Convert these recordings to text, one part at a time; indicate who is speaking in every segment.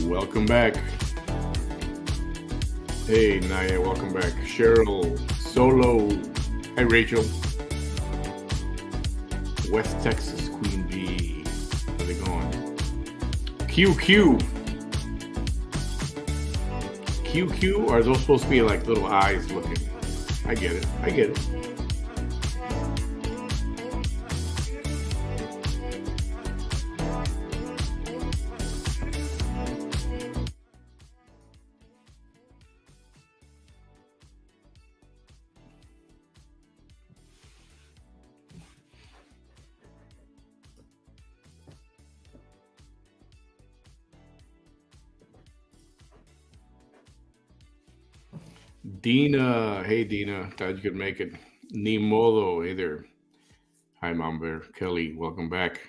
Speaker 1: Welcome back. Hey, Naya, welcome back. Cheryl, Solo. Hi, Rachel. West Texas, Queen Bee. How's it going? QQ. QQ, are those supposed to be like little eyes looking? I get it. I get it. Dina, hey Dina, glad you could make it. Nimodo, hey there. Hi, Mom Bear. Kelly, welcome back.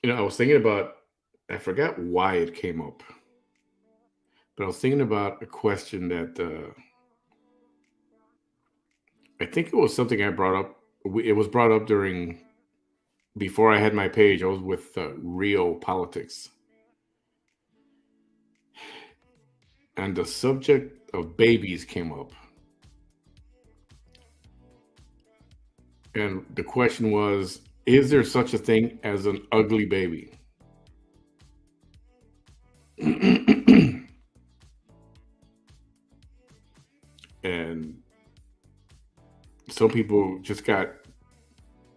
Speaker 1: I was thinking about, I forgot why it came up, but I was thinking about a question that I think it was something I brought up. It was brought up before I had my page. I was with Rio Politics, and the subject of babies came up. And the question was, is there such a thing as an ugly baby? And some people just got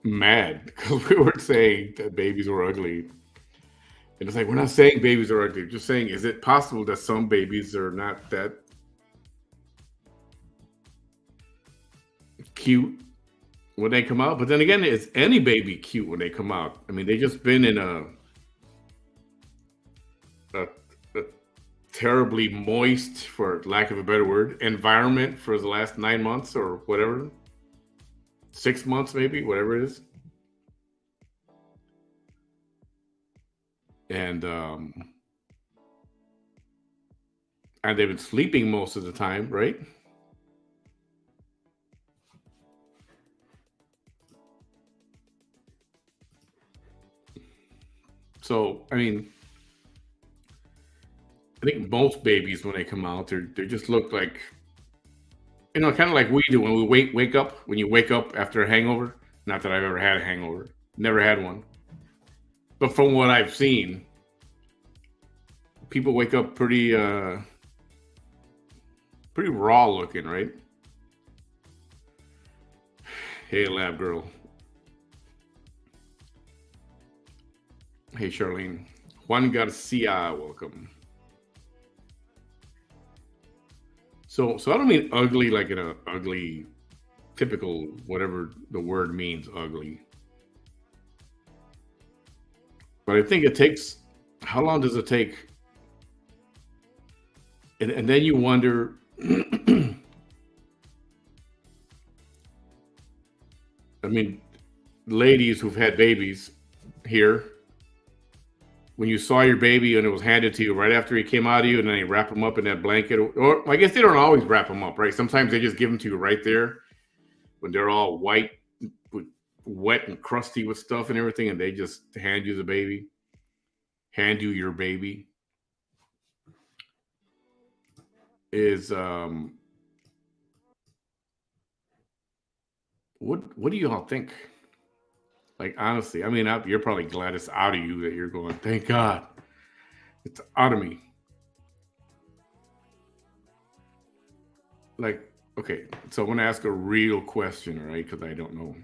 Speaker 1: mad because we were saying that babies were ugly. And it's like, we're not saying babies are ugly. We're just saying, is it possible that some babies are not that cute when they come out? But then again, is any baby cute when they come out? I mean, they just been in a terribly moist, for lack of a better word, environment for the last 9 months or whatever, 6 months maybe, whatever it is. And they've been sleeping most of the time, right? So, I mean, I think most babies when they come out, they just look like, kind of like we do when we wake up. When you wake up after a hangover, not that I've ever had a hangover, never had one, but from what I've seen, people wake up pretty raw looking, right? Hey, lab girl. Hey, Charlene. Juan Garcia, welcome. So I don't mean ugly like in a ugly, typical, whatever the word means, ugly. But I think it takes, how long does it take? And then you wonder, I mean, ladies who've had babies here, when you saw your baby and it was handed to you right after he came out of you, and then they wrap him up in that blanket, or I guess they don't always wrap him up, right? Sometimes they just give them to you right there when they're all white, with, wet and crusty with stuff and everything, and they just hand you the baby, hand you your baby. Is what do you all think? Like honestly, I mean, you're probably glad it's out of you that you're going. Thank God it's out of me. Like, okay, so I want to ask a real question, right? Because I don't know.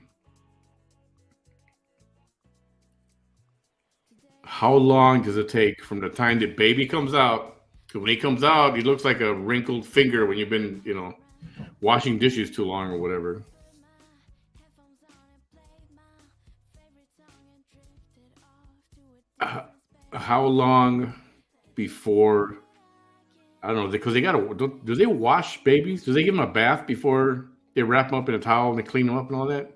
Speaker 1: How long does it take from the time the baby comes out to when he comes out? He looks like a wrinkled finger when you've been, washing dishes too long or whatever. Uh, how long before? I don't know because they gotta. Do they wash babies? Do they give them a bath before they wrap them up in a towel and they clean them up and all that?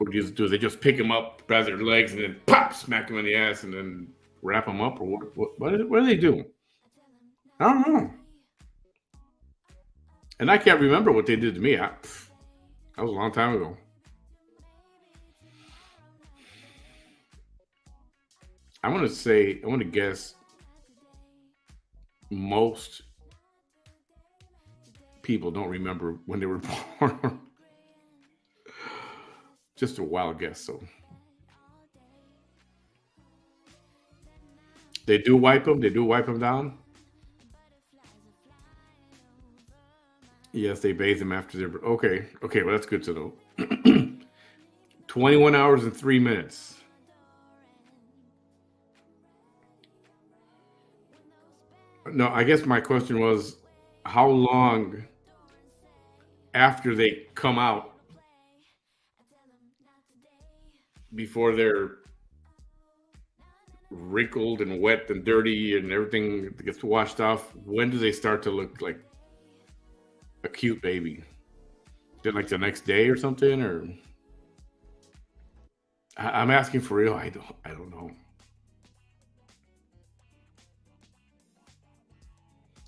Speaker 1: Or do they just pick them up by their legs and then pop, smack them in the ass and then wrap them up? Or what do they do? I don't know. And I can't remember what they did to me. That was a long time ago. I want to guess most people don't remember when they were born. Just a wild guess. So they do wipe them. They do wipe them down. Yes, they bathe them after they're okay. Okay, well that's good to know. 21 hours and 3 minutes. No, I guess my question was how long after they come out before they're wrinkled and wet and dirty and everything gets washed off. When do they start to look like a cute baby? Is it like the next day or something? Or I'm asking for real. I don't know.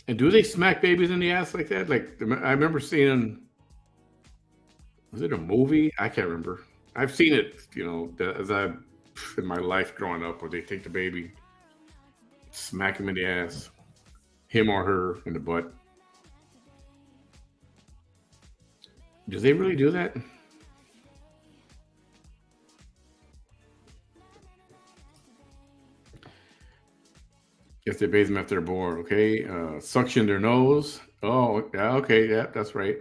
Speaker 1: And do they smack babies in the ass like that? Like I remember seeing, was it a movie? I can't remember. I've seen it, as I in my life growing up, where they take the baby, smack him in the ass, him or her in the butt. Do they really do that? If they bathe them after they're born, okay. Suction their nose. Oh, yeah, okay, yeah, that's right.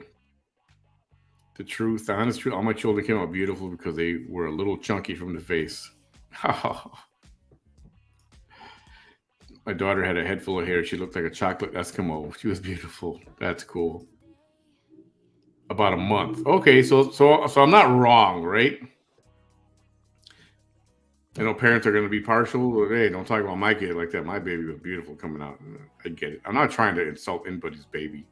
Speaker 1: The truth, the honest truth. All my children came out beautiful because they were a little chunky from the face. My daughter had a head full of hair. She looked like a chocolate Eskimo. She was beautiful. That's cool. About a month. Okay, so I'm not wrong, right? I know parents are going to be partial. But, hey, don't talk about my kid like that. My baby was beautiful coming out. I get it. I'm not trying to insult anybody's baby.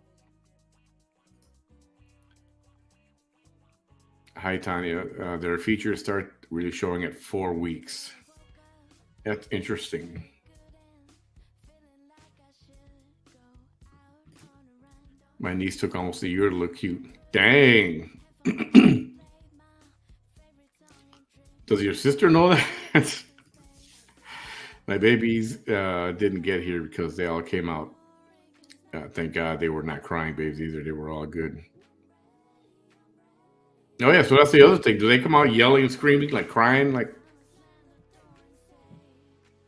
Speaker 1: Hi, Tanya. Their features start really showing at 4 weeks. That's interesting. My niece took almost a year to look cute. Dang. Does your sister know that? My babies didn't get here because they all came out. Thank God they were not crying babies either. They were all good. Oh yeah, so that's the other thing. Do they come out yelling and screaming, like crying? Like,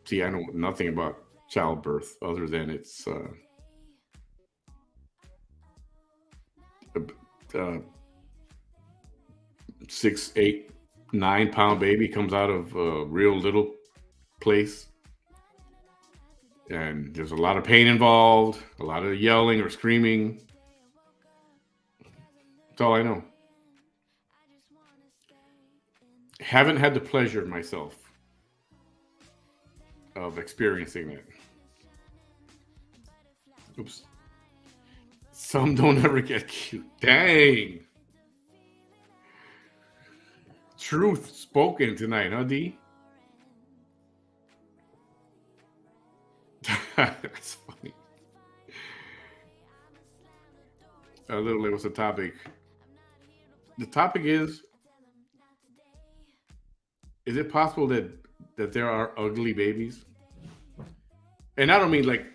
Speaker 1: see, I know nothing about childbirth other than it's a 6, 8, 9 pound baby comes out of a real little place, and there's a lot of pain involved, a lot of yelling or screaming. That's all I know. Haven't had the pleasure myself of experiencing it. Oops. Some don't ever get cute. Dang. Truth spoken tonight, huh, D? That's funny. Literally, what's the topic? The topic is it possible that there are ugly babies? And I don't mean like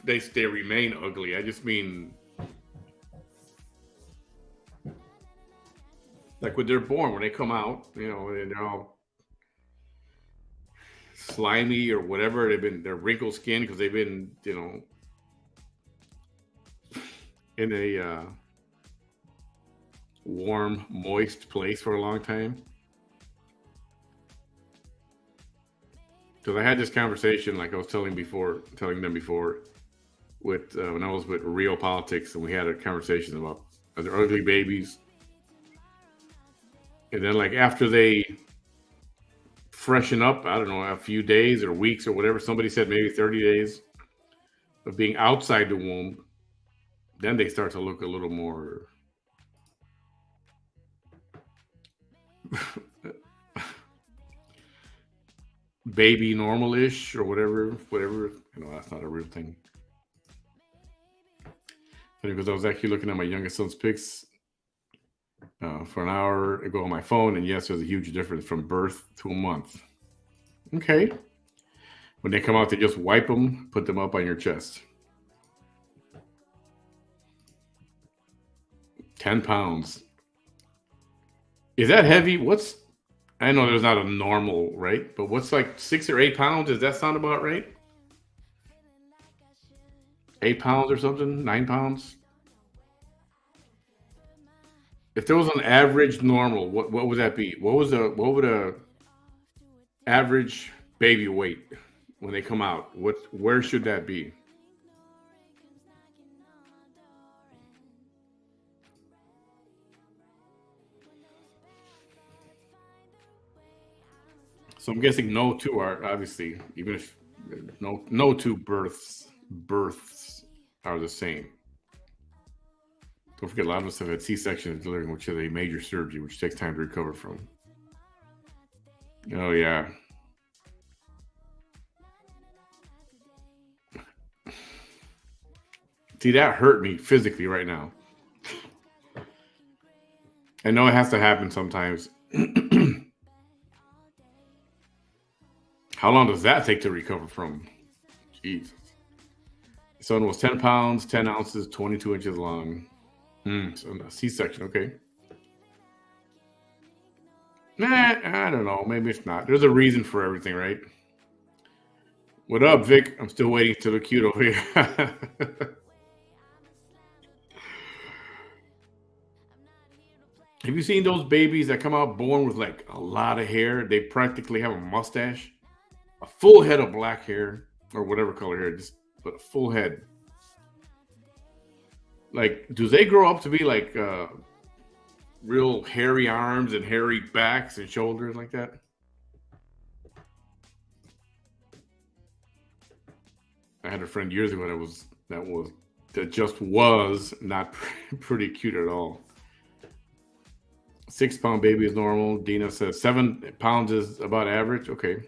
Speaker 1: they remain ugly. I just mean like when they're born, when they come out, and they're all slimy or whatever. They're wrinkled skin because they've been, in a warm, moist place for a long time. Because I had this conversation, like I was telling them before, with when I was with Real Politics, and we had a conversation about are there ugly babies, and then like after they freshen up, I don't know, a few days or weeks or whatever. Somebody said maybe 30 days of being outside the womb, then they start to look a little more baby normal-ish or whatever. That's not a real thing. Because I was actually looking at my youngest son's pics for an hour ago on my phone, and yes, there's a huge difference from birth to a month. Okay. When they come out, they just wipe them, put them up on your chest. 10 pounds. Is that heavy? I know there's not a normal, right? But what's like 6 or 8 pounds? Does that sound about right? 8 pounds or something? 9 pounds? If there was an average normal, what would that be? What would a average baby weight when they come out? Where should that be? So I'm guessing no two are obviously, even if no two births are the same. Don't forget a lot of us have had C-section and delivering, which is a major surgery, which takes time to recover from. Oh yeah. See, that hurt me physically right now. I know it has to happen sometimes. How long does that take to recover from? Jeez. So it was 10 pounds, 10 ounces, 22 inches long. So a C-section, okay. I don't know. Maybe it's not. There's a reason for everything, right? What up, Vic? I'm still waiting to look cute over here. Have you seen those babies that come out born with like a lot of hair? They practically have a mustache, a full head of black hair or whatever color hair, just but a full head. Like, do they grow up to be like real hairy arms and hairy backs and shoulders like that? I had a friend years ago that just was not pretty cute at all. 6 pound baby is normal. Dina says 7 pounds is about average. Okay.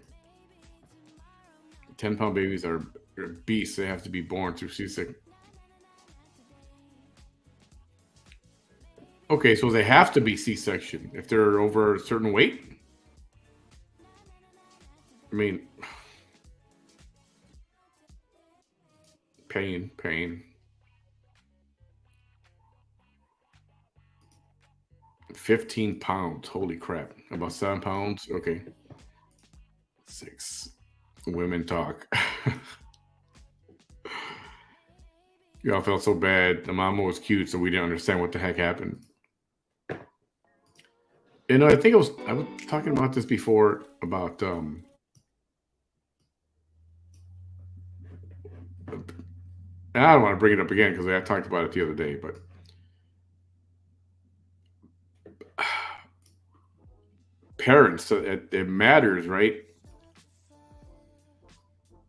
Speaker 1: 10-pound babies are beasts. They have to be born through C-section. Okay, so they have to be C-section if they're over a certain weight. I mean, pain. 15 pounds. Holy crap. About 7 pounds. Okay. 6. Women talk. Y'all felt so bad. The mama was cute, so we didn't understand what the heck happened. I think I was talking about this before about and I don't want to bring it up again because I talked about it the other day, but parents, so it matters, right?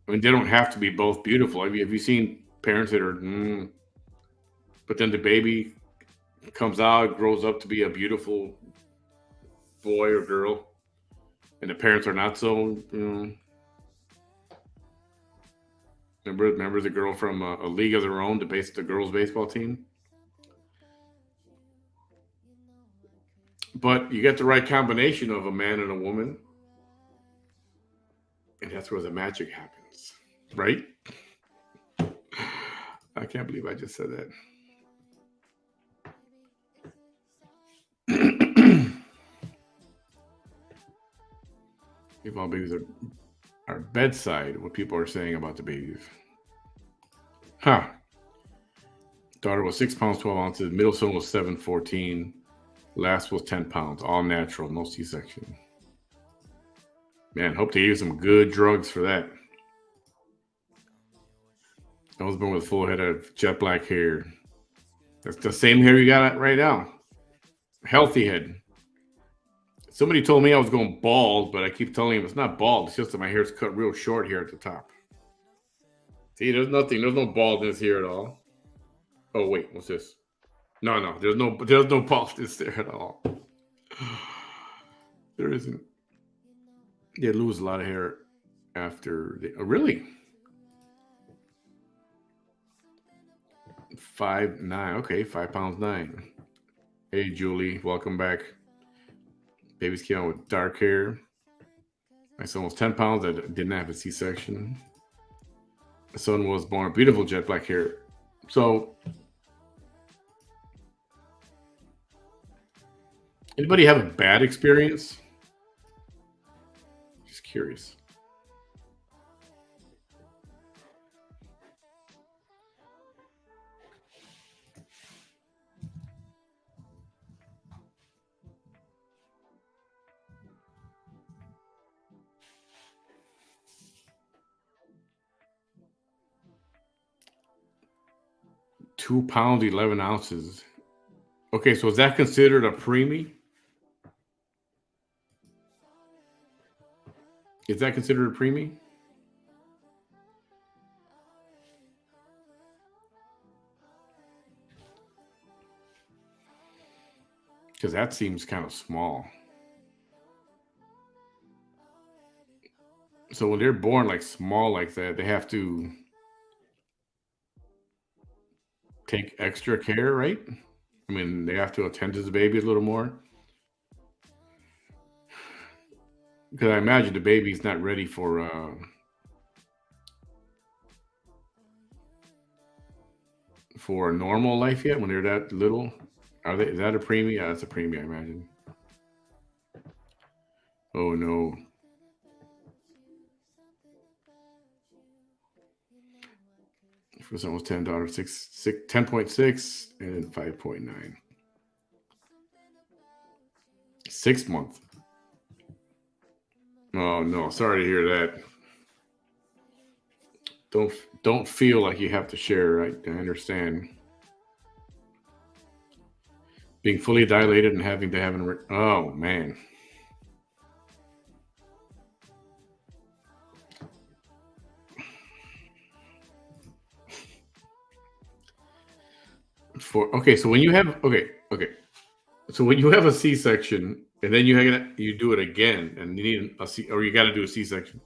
Speaker 1: I mean, they don't have to be both beautiful. Have you seen parents that are, but then the baby comes out, grows up to be a beautiful boy or girl, and the parents are not so. Remember the girl from a league of their own, the girls' baseball team. But you get the right combination of a man and a woman, and that's where the magic happens, right? I can't believe I just said that. If all babies are bedside, what people are saying about the babies. Huh. Daughter was 6 pounds, 12 ounces. Middle son was 7'14". Last was 10 pounds. All natural, no C section. Man, hope they use some good drugs for that. Husband with full head of jet black hair. That's the same hair you got right now. Healthy head. Somebody told me I was going bald, but I keep telling him it's not bald. It's just that my hair's cut real short here at the top. See, there's nothing. There's no baldness here at all. Oh wait, what's this? No, no, there's no baldness there at all. There isn't. They lose a lot of hair after. Oh, really? 5'9". Okay, 5 pounds 9. Hey, Julie, welcome back. Babies came out with dark hair. My son was 10 pounds. I didn't have a C-section. My son was born beautiful jet black hair. So, anybody have a bad experience? Just curious. £2, 11 ounces. Okay, so is that considered a preemie? Is that considered a preemie? Because that seems kind of small. So when they're born like small like that, they have to take extra care, right? I mean, they have to attend to the baby a little more. Because I imagine the baby's not ready for a normal life yet when they're that little. Are they? Is that a preemie? Yeah, that's a preemie, I imagine. Oh no. First one was $10, 10.6, and 5.9. 6 month. Oh no, sorry to hear that. Don't feel like you have to share. I understand. Being fully dilated and having to have an oh man. For okay, so when you have okay, so when you have a C-section and then you do it again and you need a C or you got to do a C-section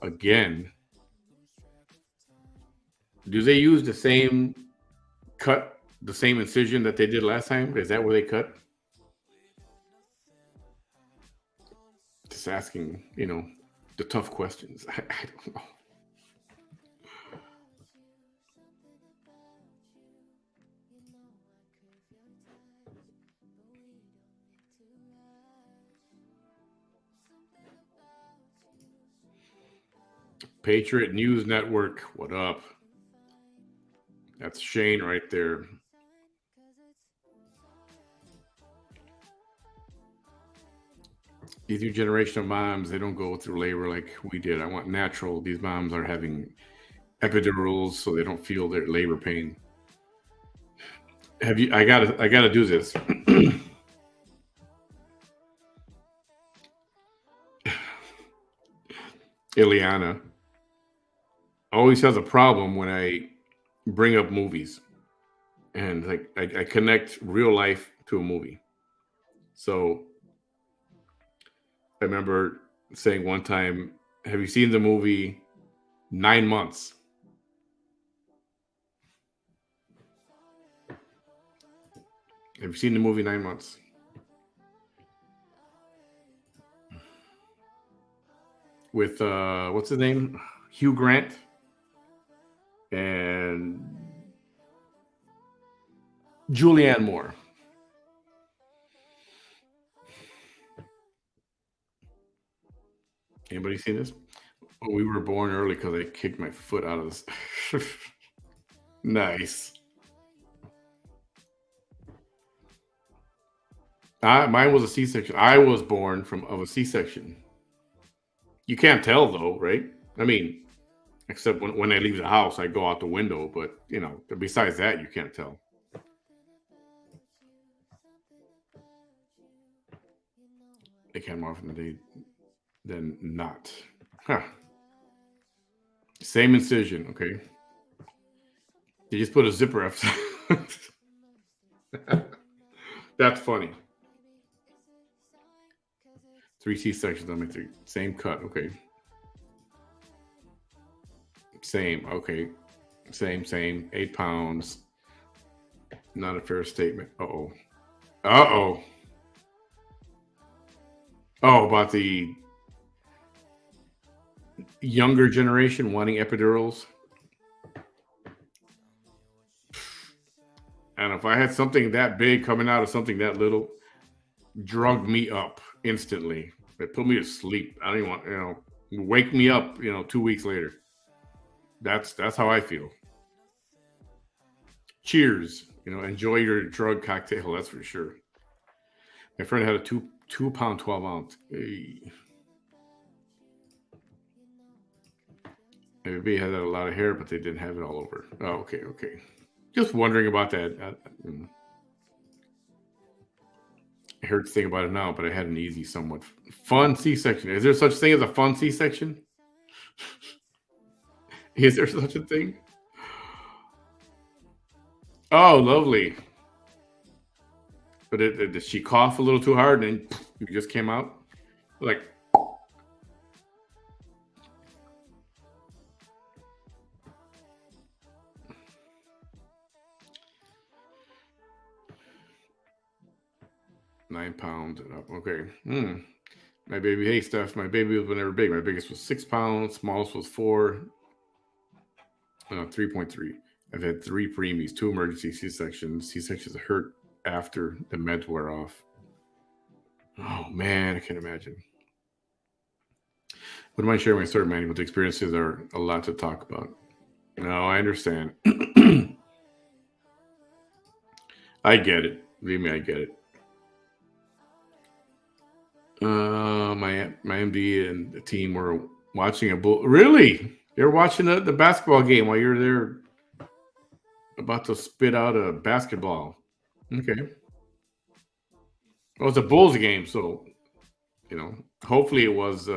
Speaker 1: again, do they use the same cut, the same incision that they did last time? Is that where they cut? Just asking, the tough questions. I don't know. Patriot News Network, what up? That's Shane right there. These new generation of moms, they don't go through labor like we did. I want natural. These moms are having epidurals so they don't feel their labor pain. Have you? I gotta do this. Ileana always has a problem when I bring up movies and like I connect real life to a movie. So I remember saying one time, "Have you seen the movie 9 Months?" Have you seen the movie 9 Months with what's his name, Hugh Grant and Julianne Moore? Anybody seen this? Well, we were born early because I kicked my foot out of this. Nice. Mine was a C-section. I was born from of a C-section. You can't tell though, right? I mean, except when I leave the house, I go out the window. But besides that, you can't tell. They can more often than not. Huh. Same incision. Okay. You just put a zipper up. That's funny. Three C-sections on my three. Same cut. Okay. Same. Okay. Same. 8 pounds. Not a fair statement. Uh-oh. Uh-oh. Oh, about the younger generation wanting epidurals. And if I had something that big coming out of something that little, drug me up instantly. It put me to sleep. I don't even want, wake me up, 2 weeks later. That's how I feel. Cheers. Enjoy your drug cocktail, that's for sure. My friend had a two pound 12 ounce. Hey. Maybe had a lot of hair, but they didn't have it all over. Oh, okay. Just wondering about that. I heard the thing about it now, but I had an easy, somewhat fun C-section. Is there such thing as a fun C-section? Is there such a thing? Oh, lovely. But did she cough a little too hard and then it just came out? Like, 9 pounds and up. Okay. My baby, hey, Steph, my baby was never big. My biggest was 6 pounds, smallest was 3.3. I've had three preemies, two emergency C-sections. C-sections hurt after the meds wear off. Oh, man, I can imagine. Wouldn't mind sharing my story, Manny, but the experiences are a lot to talk about. No, I understand. I get it. Believe me, I get it. My MD and the team were watching a bull. Really? You're watching the basketball game while you're there about to spit out a basketball. Okay. Well, it's a Bulls game, so hopefully it was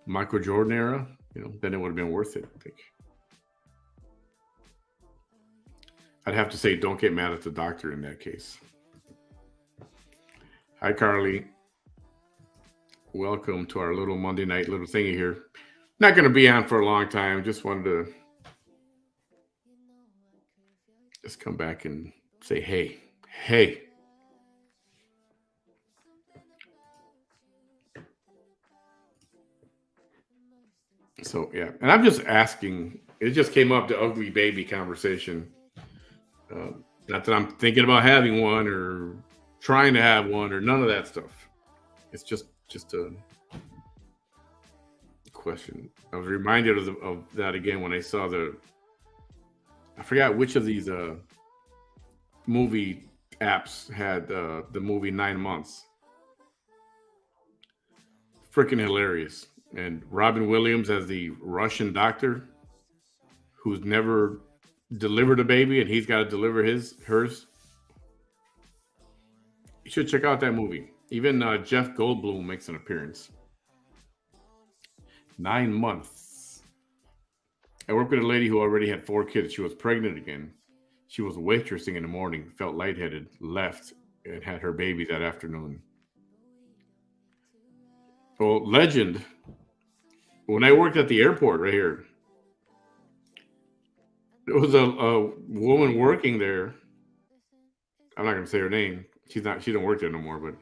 Speaker 1: Michael Jordan era. Then it would have been worth it. I think. I'd have to say, don't get mad at the doctor in that case. Hi, Carly. Welcome to our little Monday night little thingy here. Not going to be on for a long time. Just wanted to just come back and say, hey. So yeah, and I'm just asking. It just came up the ugly baby conversation. Not that I'm thinking about having one or trying to have one or none of that stuff. It's just a question. I was reminded of that again when I saw I forgot which of these movie apps had the movie 9 Months. Freaking hilarious. And Robin Williams as the Russian doctor who's never delivered a baby and he's got to deliver hers. You should check out that movie. Even Jeff Goldblum makes an appearance. 9 months. I work with a lady who already had 4 kids. She was pregnant again. She was waitressing in the morning, felt lightheaded, left, and had her baby that afternoon. Well, legend. When I worked at the airport right here, there was a woman working there. I'm not gonna say her name. She's not. She don't work there no more. But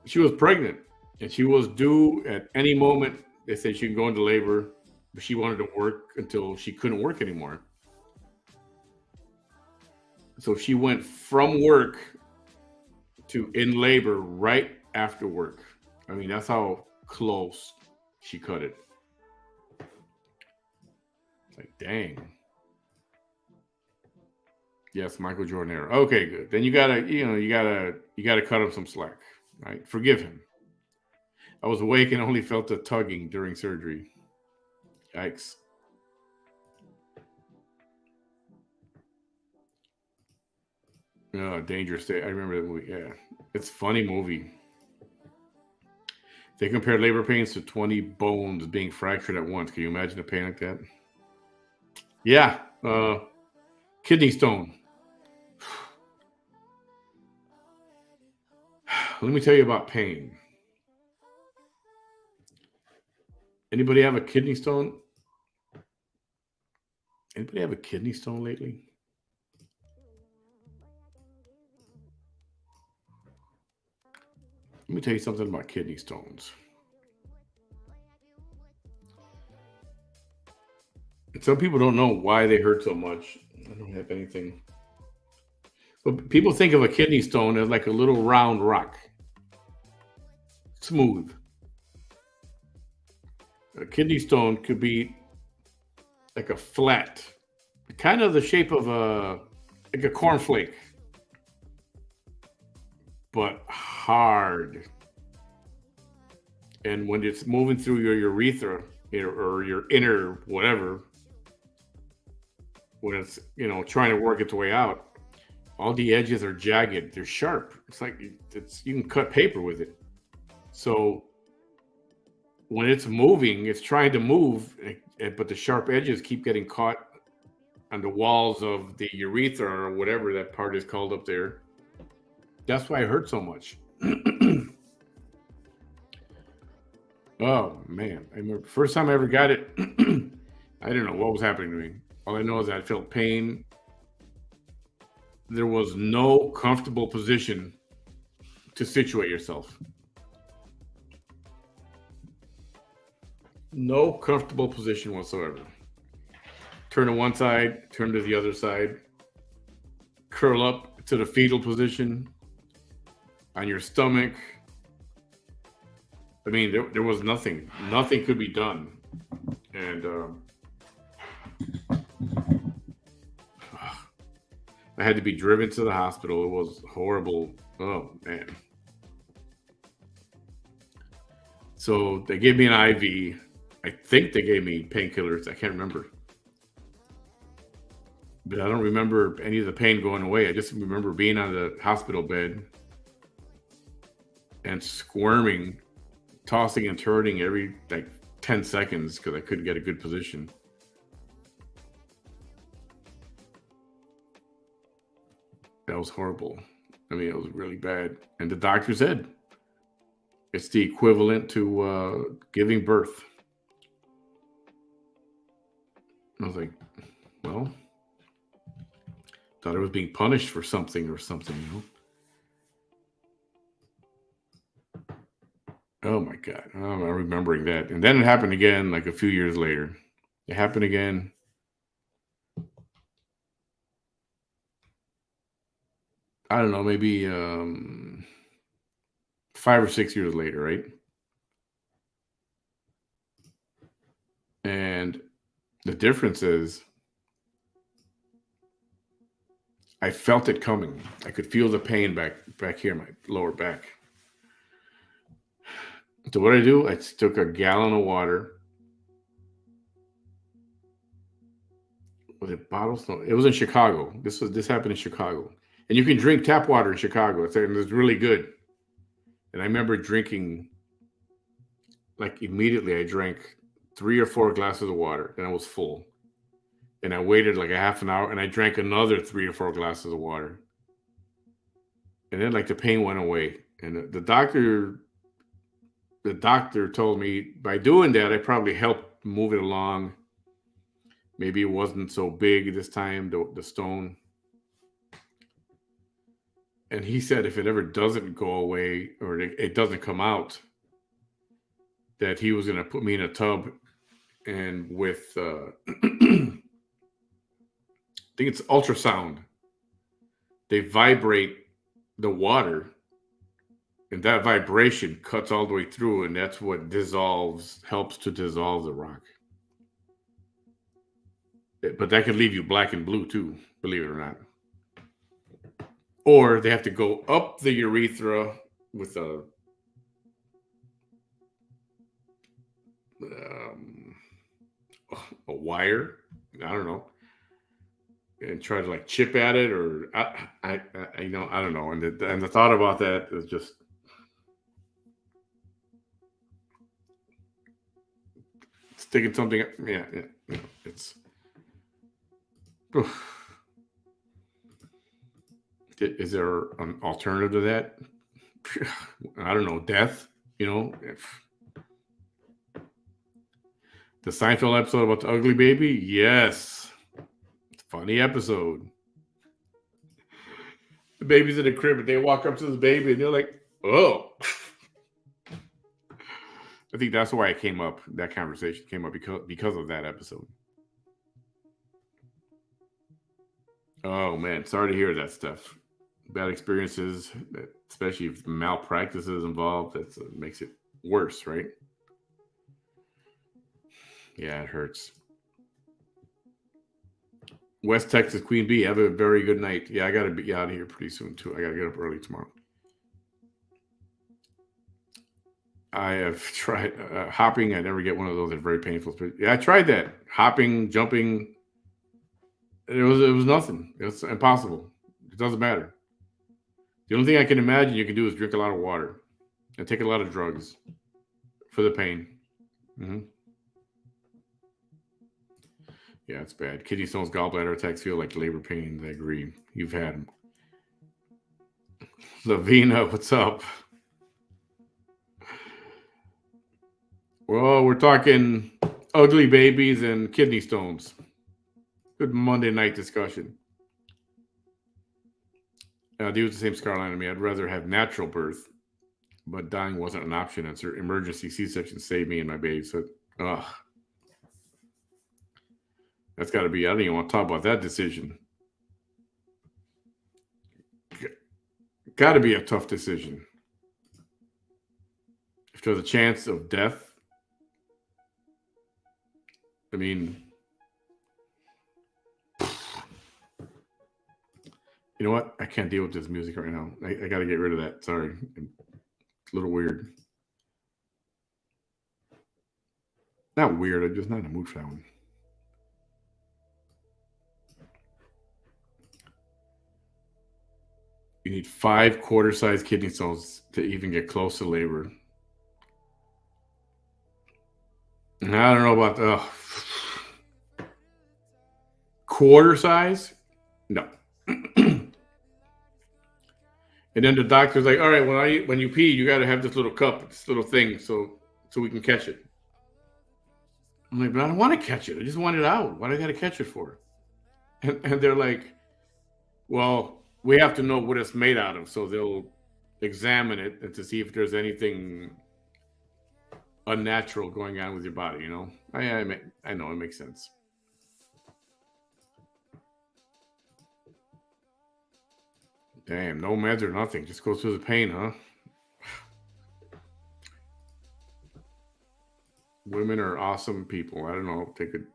Speaker 1: she was pregnant, and she was due at any moment. They said she could go into labor, but she wanted to work until she couldn't work anymore. So she went from work to in labor right after work. I mean, that's how close she cut it. It's like, dang. Yes, Michael Jordan era. Okay, good. Then you gotta cut him some slack, right? Forgive him. I was awake and only felt a tugging during surgery. Yikes. Dangerous Day. I remember that movie. Yeah, it's a funny movie. They compare labor pains to 20 bones being fractured at once. Can you imagine a pain like that? Yeah. Kidney stone. Let me tell you about pain. Anybody have a kidney stone? Anybody have a kidney stone lately? Let me tell you something about kidney stones. Some people don't know why they hurt so much. I don't have anything. But people think of a kidney stone as like a little round rock, smooth. A kidney stone could be like a flat, kind of the shape of a like a cornflake, but hard. And when it's moving through your urethra or your inner whatever, when it's trying to work its way out, all the edges are jagged. They're sharp. It's like you can cut paper with it. So when it's moving, it's trying to move, but the sharp edges keep getting caught on the walls of the urethra or whatever that part is called up there. That's why it hurts so much. Oh man, I remember first time I ever got it. I didn't know what was happening to me. All I know is that I felt pain. There was no comfortable position to situate yourself. No comfortable position whatsoever. Turn to one side, turn to the other side, curl up to the fetal position on your stomach. I mean, there was nothing. Nothing could be done. And I had to be driven to the hospital. It was horrible. Oh, man. So they gave me an IV. I think they gave me painkillers. I can't remember. But I don't remember any of the pain going away. I just remember being on the hospital bed and squirming, tossing and turning every like 10 seconds because I couldn't get a good position. That was horrible. I mean, it was really bad. And the doctor said it's the equivalent to giving birth. I was like, well, thought I was being punished for something or something. Oh my God. I'm remembering that. And then it happened again like a few years later. It happened again. I don't know, maybe 5 or 6 years later, right? And the difference is I felt it coming. I could feel the pain back here, my lower back. So what I do, I took a gallon of water. Was it bottles? No, it was in Chicago. This happened in Chicago. And you can drink tap water in Chicago. It's really good. And I remember drinking like immediately I drank 3 or 4 glasses of water, and I was full. And I waited like a half an hour and I drank another 3 or 4 glasses of water. And then like the pain went away. And the doctor the doctor told me by doing that, I probably helped move it along. Maybe it wasn't so big this time, the stone. And he said if it ever doesn't go away or it doesn't come out, that he was going to put me in a tub and with, I think it's ultrasound, they vibrate the water, and that vibration cuts all the way through, and that's what helps to dissolve the rock. But that could leave you black and blue too, believe it or not. Or they have to go up the urethra with um, a wire. I don't know, and try to like chip at it, or I don't know. And the thought about that is just sticking something. Yeah, yeah, it's. Is there an alternative to that? I don't know. Death. If the Seinfeld episode about the ugly baby. Yes, funny episode. The baby's in the crib, and they walk up to the baby, and they're like, "Oh." I think that's why it came up. That conversation came up because of that episode. Oh man, sorry to hear that stuff. Bad experiences, especially if malpractice is involved. That makes it worse, right? Yeah, it hurts. West Texas Queen Bee, have a very good night. Yeah, I got to be out of here pretty soon too. I got to get up early tomorrow. I have tried hopping. I never get one of those. They're very painful. But yeah, I tried that hopping, jumping. It was nothing. It's impossible. It doesn't matter. The only thing I can imagine you can do is drink a lot of water and take a lot of drugs for the pain. Hmm. Yeah, it's bad. Kidney stones, gallbladder attacks feel like labor pains. I agree. You've had them. Lavina, what's up? Well, we're talking ugly babies and kidney stones. Good Monday night discussion. Deal with the same scar line to me. I'd rather have natural birth, but dying wasn't an option. And emergency C-section saved me and my baby. So, ugh, that's got to be. I don't even want to talk about that decision. Got to be a tough decision. If there's a chance of death, I mean, you know what? I can't deal with this music right now. I got to get rid of that. Sorry. It's a little weird. Not weird. I'm just not in the mood for that one. You need 5 quarter-sized kidney stones to even get close to labor. And I don't know about the quarter size. No. And then the doctor's like, "All right, when you pee, you got to have this little cup, this little thing, so we can catch it." I'm like, "But I don't want to catch it. I just want it out. What do I got to catch it for?" And they're like, "Well, we have to know what it's made out of, so they'll examine it and to see if there's anything unnatural going on with your body." I know it makes sense. Damn, no meds or nothing. Just goes through the pain, huh? Women are awesome people. I don't know. They could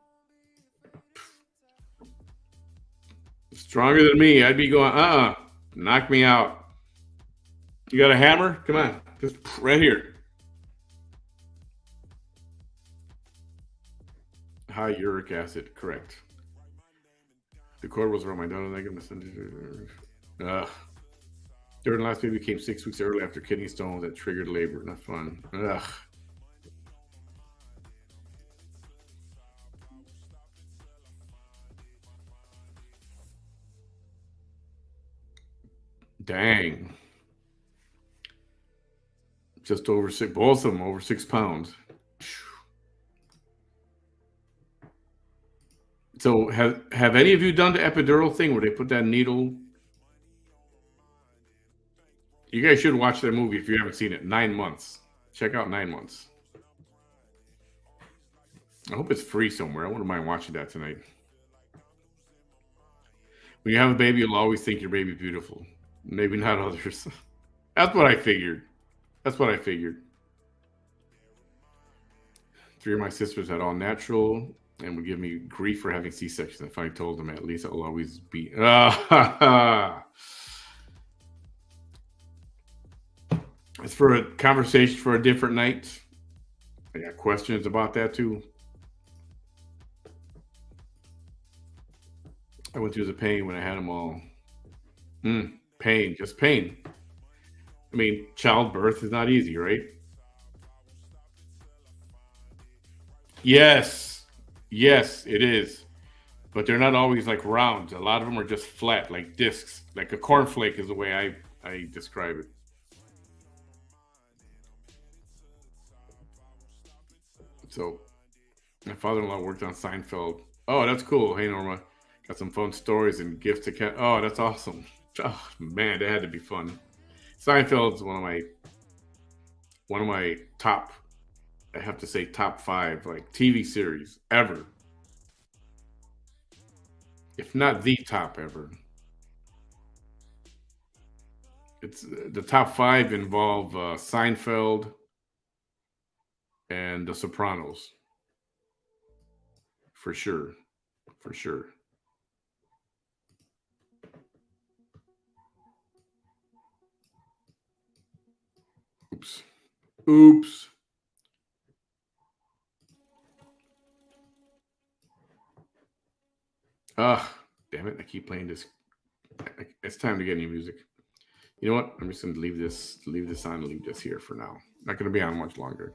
Speaker 1: stronger than me. I'd be going, knock me out. You got a hammer? Come on, just right here. High uric acid, correct. The cord was around my daughter. Ugh. Third and last baby came 6 weeks early after kidney stones that triggered labor. Not fun. Ugh. Dang. Just over six, both of them over 6 pounds. So have any of you done the epidural thing where they put that needle? You guys should watch that movie if you haven't seen it. 9 months. Check out 9 months. I hope it's free somewhere. I wouldn't mind watching that tonight. When you have a baby, you'll always think your baby's beautiful. Maybe not others. That's what I figured. That's what I figured. 3 of my sisters had all natural and would give me grief for having C-sections. If I told them, at least I'll always be. It's for a conversation for a different night. I got questions about that too. I went through the pain when I had them all. Pain, just pain. I mean, childbirth is not easy, right? Yes, yes, it is. But they're not always like round. A lot of them are just flat, like discs. Like a cornflake is the way I describe it. So my father-in-law worked on Seinfeld. Oh, that's cool. Hey Norma, got some fun stories and gifts to cat. Oh, that's awesome. Oh man, that had to be fun. Seinfeld's one of my top. I have to say top five like TV series ever, if not the top ever. It's the top five involve Seinfeld and The Sopranos for sure, for sure. Oops, oops. Ah, damn it! I keep playing this. It's time to get new music. You know what? I'm just gonna leave this on, and leave this here for now. Not gonna be on much longer.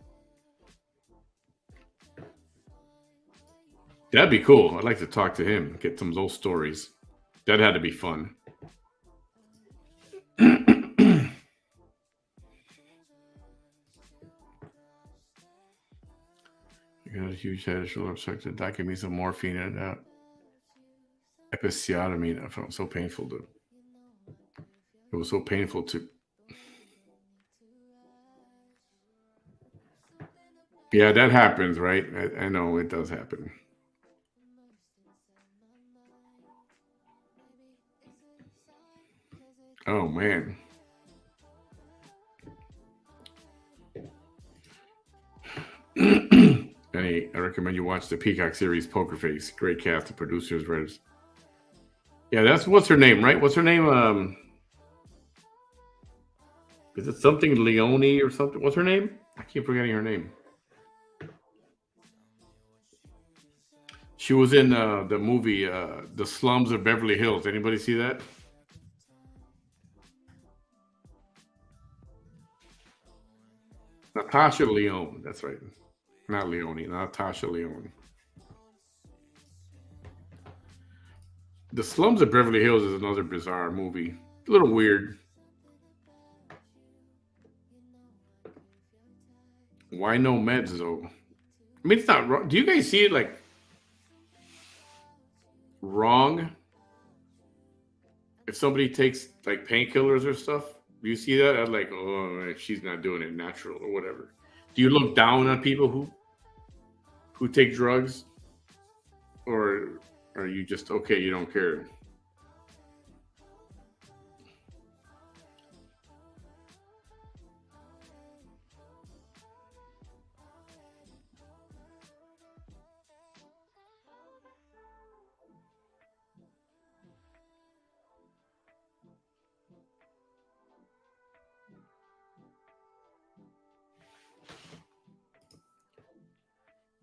Speaker 1: That'd be cool. I'd like to talk to him, get some of those stories. That had to be fun. I got a huge head and shoulder obstructed. That gave me some morphine and episiotomy. I felt so painful to. It was so painful to. Yeah, that happens, right? I know it does happen. Oh man. Benny, I recommend you watch the Peacock series Poker Face. Great cast of producers, writers. Yeah, that's what's her name, right? What's her name? Is it something Leone or something? What's her name? I keep forgetting her name. She was in the movie The Slums of Beverly Hills. Anybody see that? Natasha Leone. That's right. Not Leone. Natasha Leone. The Slums of Beverly Hills is another bizarre movie. A little weird. Why no meds though? I mean, it's not wrong. Do you guys see it like wrong if somebody takes like painkillers or stuff? Do you see that? I'm like, oh, she's not doing it natural or whatever. Do you look down on people who take drugs, or are you just okay? You don't care.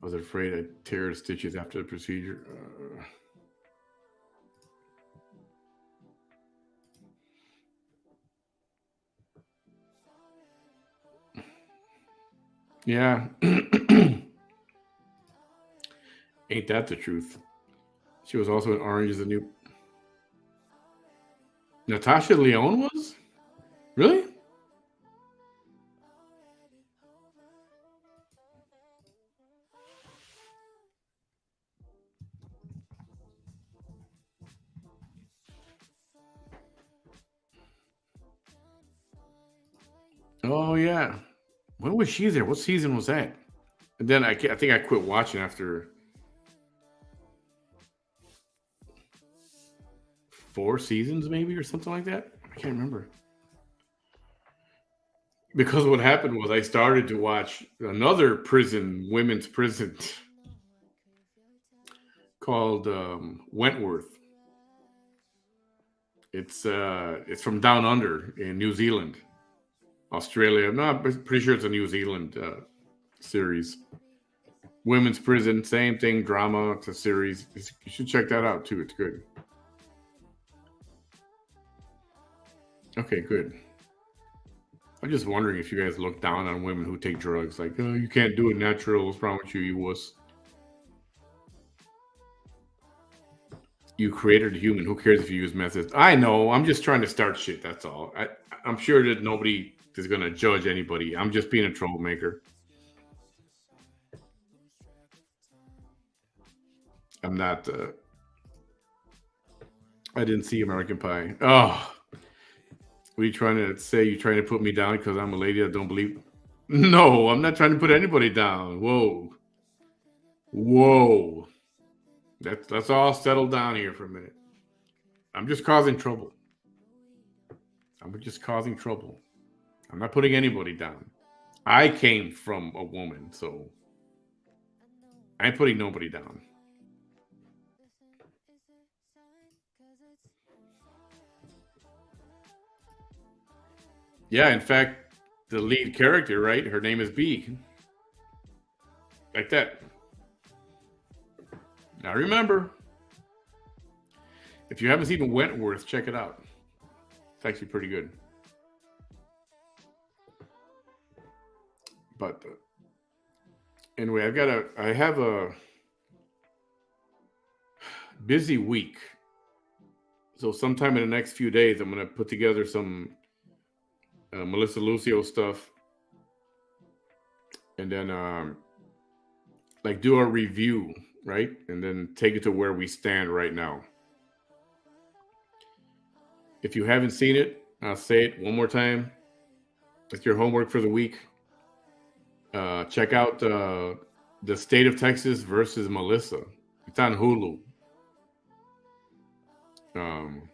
Speaker 1: I was afraid I'd tear the stitches after the procedure. Yeah, ain't that the truth? She was also in Orange is the New. Natasha Leone was really. Oh yeah. When was she there? What season was that? And then I think I quit watching after 4 seasons, maybe, or something like that. I can't remember. Because what happened was I started to watch another prison, women's prison, called Wentworth. It's from down under in New Zealand, Australia. I'm not pretty sure it's a New Zealand series. Women's prison, same thing, drama. It's a series. You should check that out too. It's good. Okay, good. I'm just wondering if you guys look down on women who take drugs. Like, oh, you can't do it natural. What's wrong with you, you wuss? You created a human. Who cares if you use methods? I know. I'm just trying to start shit. That's all. I'm sure that nobody is going to judge anybody. I'm just being a troublemaker. I'm not. I didn't see American Pie. Oh, what are you trying to say? You trying to put me down because I'm a lady that don't believe? No, I'm not trying to put anybody down. Whoa, whoa. Let's all settle down here for a minute. I'm just causing trouble. I'm just causing trouble. I'm not putting anybody down. I came from a woman, so I ain't putting nobody down. Yeah, in fact, the lead character, right? Her name is B. Like that. Now remember, if you haven't seen Wentworth, check it out. It's actually pretty good. But anyway, I have a busy week. So sometime in the next few days, I'm going to put together some Melissa Lucio stuff, and then like do a review, right? And then take it to where we stand right now. If you haven't seen it, I'll say it one more time. It's your homework for the week. Check out the State of Texas versus Melissa. It's on Hulu. Um,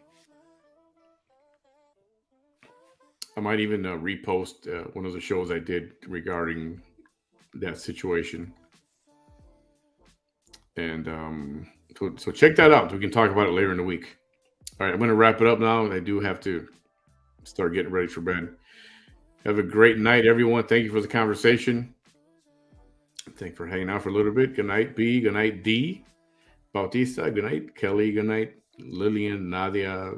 Speaker 1: I might even repost one of the shows I did regarding that situation. And so check that out. We can talk about it later in the week. All right, I'm going to wrap it up now. I do have to start getting ready for bed. Have a great night, everyone. Thank you for the conversation. Thank you for hanging out for a little bit. Good night, B. Good night, D. Bautista. Good night, Kelly. Good night, Lillian, Nadia,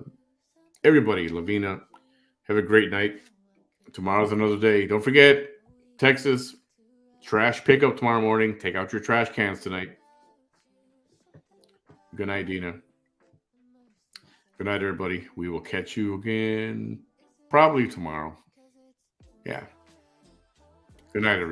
Speaker 1: everybody, Lavina. Have a great night. Tomorrow's another day. Don't forget, Texas, trash pickup tomorrow morning. Take out your trash cans tonight. Good night, Dina. Good night, everybody. We will catch you again probably tomorrow. Yeah. Good night, everybody.